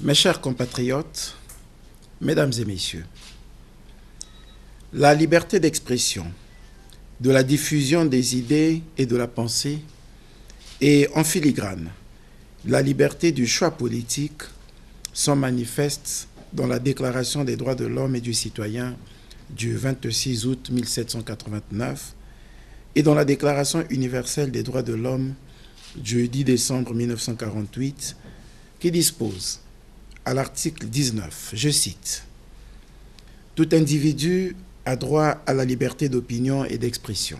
Mes chers compatriotes, mesdames et messieurs, la liberté d'expression, de la diffusion des idées et de la pensée et en filigrane, la liberté du choix politique sont manifestes dans la Déclaration des droits de l'homme et du citoyen du 26 août 1789 et dans la Déclaration universelle des droits de l'homme du 10 décembre 1948 qui dispose à l'article 19, je cite, « Tout individu a droit à la liberté d'opinion et d'expression,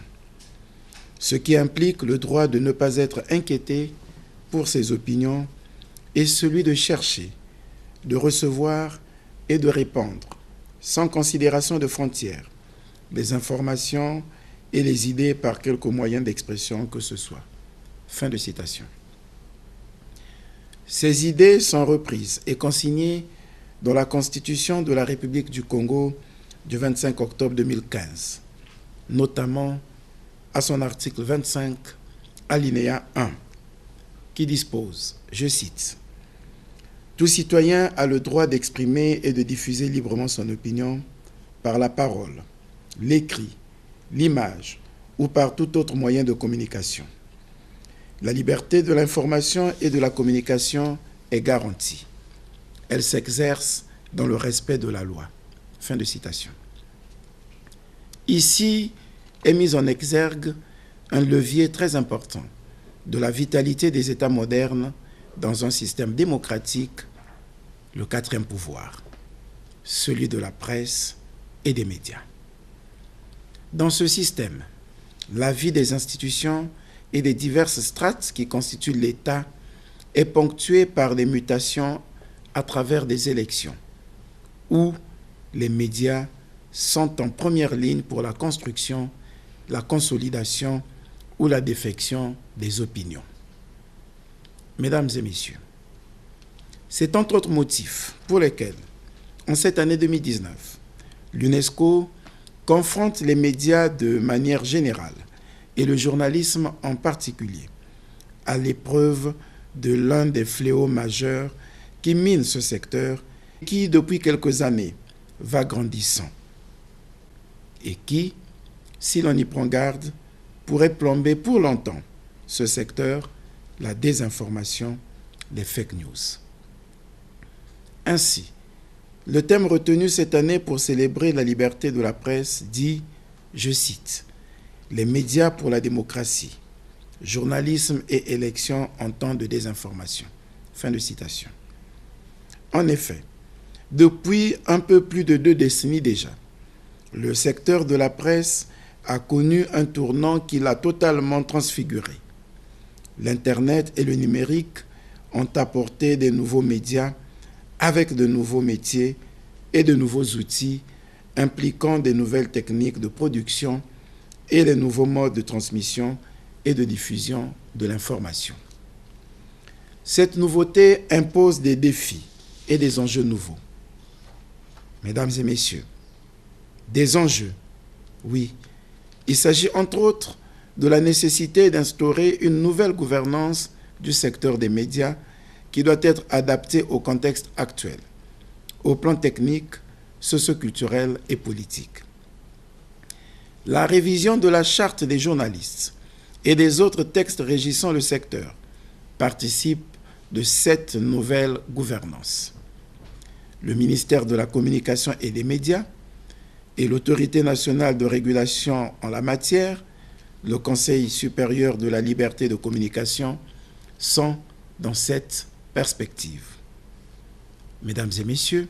ce qui implique le droit de ne pas être inquiété pour ses opinions et celui de chercher, de recevoir et de répandre, sans considération de frontières, les informations et les idées par quelque moyen d'expression que ce soit. » Fin de citation. Ces idées sont reprises et consignées dans la Constitution de la République du Congo du 25 octobre 2015, notamment à son article 25, alinéa 1, qui dispose, je cite, « Tout citoyen a le droit d'exprimer et de diffuser librement son opinion par la parole, l'écrit, l'image ou par tout autre moyen de communication. La liberté de l'information et de la communication est garantie. Elle s'exerce dans le respect de la loi. » Fin de citation. Ici est mis en exergue un levier très important de la vitalité des États modernes dans un système démocratique, le quatrième pouvoir, celui de la presse et des médias. Dans ce système, la vie des institutions et des diverses strates qui constituent l'État est ponctuée par des mutations à travers des élections, où les médias sont en première ligne pour la construction, la consolidation ou la défection des opinions. Mesdames et messieurs, c'est entre autres motifs pour lesquels, en cette année 2019, l'UNESCO confronte les médias de manière générale et le journalisme en particulier à l'épreuve de l'un des fléaux majeurs qui mine ce secteur, qui depuis quelques années va grandissant et qui, si l'on y prend garde, pourrait plomber pour longtemps ce secteur, la désinformation, les fake news. Ainsi, le thème retenu cette année pour célébrer la liberté de la presse dit, je cite, « Les médias pour la démocratie, journalisme et élections en temps de désinformation. » Fin de citation. En effet, depuis un peu plus de 2 décennies déjà, le secteur de la presse a connu un tournant qui l'a totalement transfiguré. L'Internet et le numérique ont apporté de nouveaux médias avec de nouveaux métiers et de nouveaux outils impliquant de nouvelles techniques de production et les nouveaux modes de transmission et de diffusion de l'information. Cette nouveauté impose des défis et des enjeux nouveaux. Mesdames et messieurs, des enjeux, oui. Il s'agit entre autres de la nécessité d'instaurer une nouvelle gouvernance du secteur des médias qui doit être adaptée au contexte actuel, au plan technique, socio-culturel et politique. La révision de la charte des journalistes et des autres textes régissant le secteur participe de cette nouvelle gouvernance. Le ministère de la Communication et des Médias et l'Autorité nationale de régulation en la matière, le Conseil supérieur de la liberté de communication, sont dans cette perspective. Mesdames et messieurs,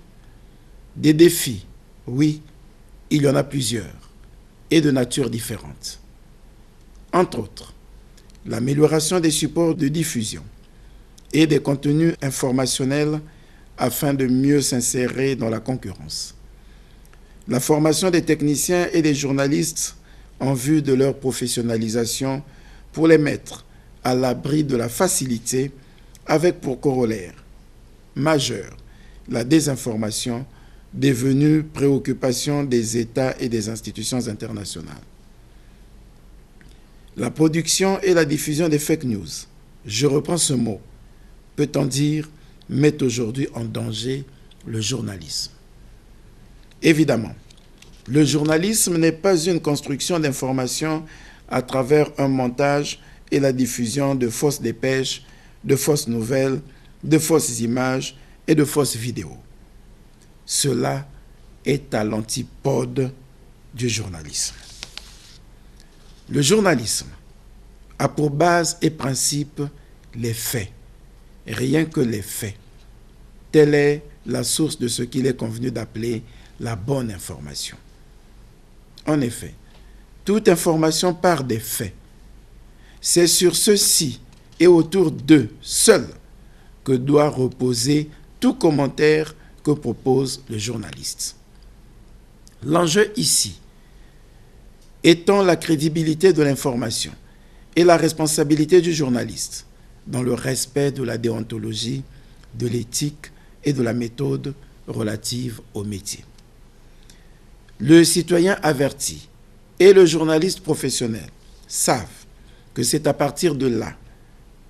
des défis, oui, il y en a plusieurs, et de nature différente. Entre autres, l'amélioration des supports de diffusion et des contenus informationnels afin de mieux s'insérer dans la concurrence. La formation des techniciens et des journalistes en vue de leur professionnalisation pour les mettre à l'abri de la facilité avec pour corollaire majeur la désinformation devenue préoccupation des États et des institutions internationales. La production et la diffusion des fake news, je reprends ce mot, peut-on dire met aujourd'hui en danger le journalisme. Évidemment, le journalisme n'est pas une construction d'informations à travers un montage et la diffusion de fausses dépêches, de fausses nouvelles, de fausses images et de fausses vidéos. Cela est à l'antipode du journalisme. Le journalisme a pour base et principe les faits, rien que les faits. Telle est la source de ce qu'il est convenu d'appeler la bonne information. En effet, toute information part des faits. C'est sur ceux-ci et autour d'eux seuls que doit reposer tout commentaire que propose le journaliste. L'enjeu ici étant la crédibilité de l'information et la responsabilité du journaliste dans le respect de la déontologie, de l'éthique et de la méthode relative au métier. Le citoyen averti et le journaliste professionnel savent que c'est à partir de là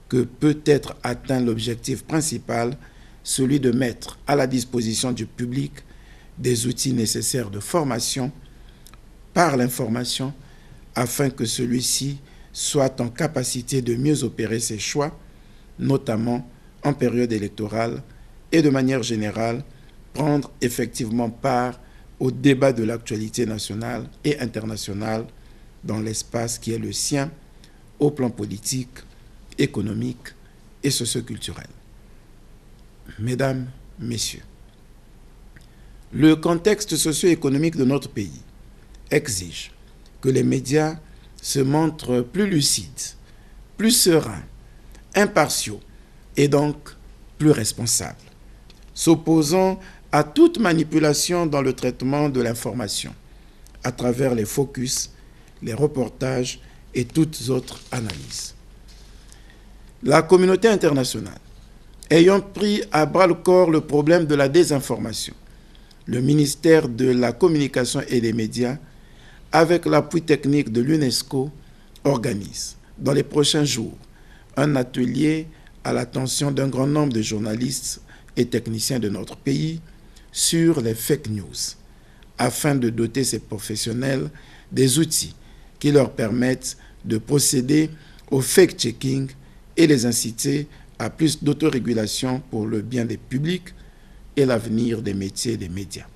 que peut être atteint l'objectif principal, celui de mettre à la disposition du public des outils nécessaires de formation par l'information afin que celui-ci soit en capacité de mieux opérer ses choix, notamment en période électorale et de manière générale, prendre effectivement part au débat de l'actualité nationale et internationale dans l'espace qui est le sien au plan politique, économique et socioculturel. Mesdames, Messieurs, le contexte socio-économique de notre pays exige que les médias se montrent plus lucides, plus sereins, impartiaux et donc plus responsables, s'opposant à toute manipulation dans le traitement de l'information, à travers les focus, les reportages et toutes autres analyses. La communauté internationale, ayant pris à bras-le-corps le problème de la désinformation, le ministère de la Communication et des Médias, avec l'appui technique de l'UNESCO, organise dans les prochains jours un atelier à l'attention d'un grand nombre de journalistes et techniciens de notre pays sur les fake news, afin de doter ces professionnels des outils qui leur permettent de procéder au fact-checking et les inciter à plus d'autorégulation pour le bien des publics et l'avenir des métiers des médias.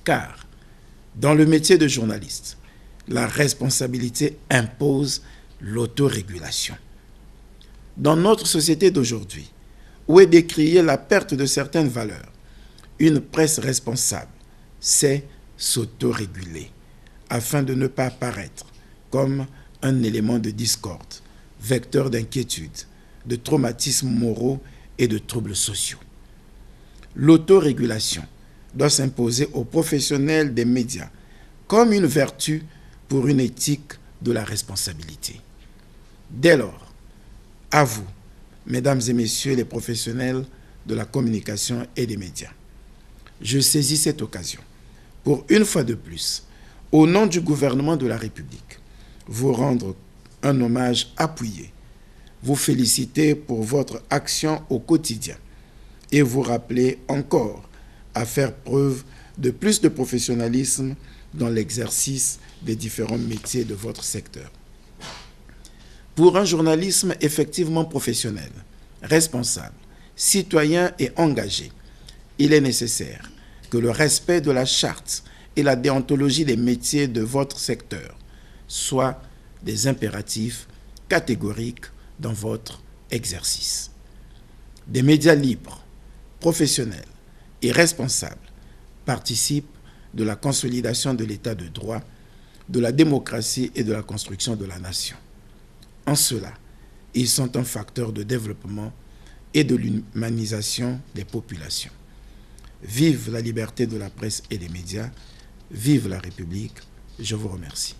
Car, dans le métier de journaliste, la responsabilité impose l'autorégulation. Dans notre société d'aujourd'hui, où est décriée la perte de certaines valeurs, une presse responsable sait s'autoréguler afin de ne pas apparaître comme un élément de discorde, vecteur d'inquiétude, de traumatismes moraux et de troubles sociaux. L'autorégulation doit s'imposer aux professionnels des médias comme une vertu pour une éthique de la responsabilité. Dès lors, à vous, mesdames et messieurs les professionnels de la communication et des médias, je saisis cette occasion pour, une fois de plus, au nom du gouvernement de la République, vous rendre un hommage appuyé, vous féliciter pour votre action au quotidien et vous rappeler encore à faire preuve de plus de professionnalisme dans l'exercice des différents métiers de votre secteur. Pour un journalisme effectivement professionnel, responsable, citoyen et engagé, il est nécessaire que le respect de la charte et la déontologie des métiers de votre secteur soient des impératifs catégoriques dans votre exercice. Des médias libres, professionnels et responsables participent de la consolidation de l'état de droit, de la démocratie et de la construction de la nation. En cela, ils sont un facteur de développement et de l'humanisation des populations. Vive la liberté de la presse et des médias, vive la République, je vous remercie.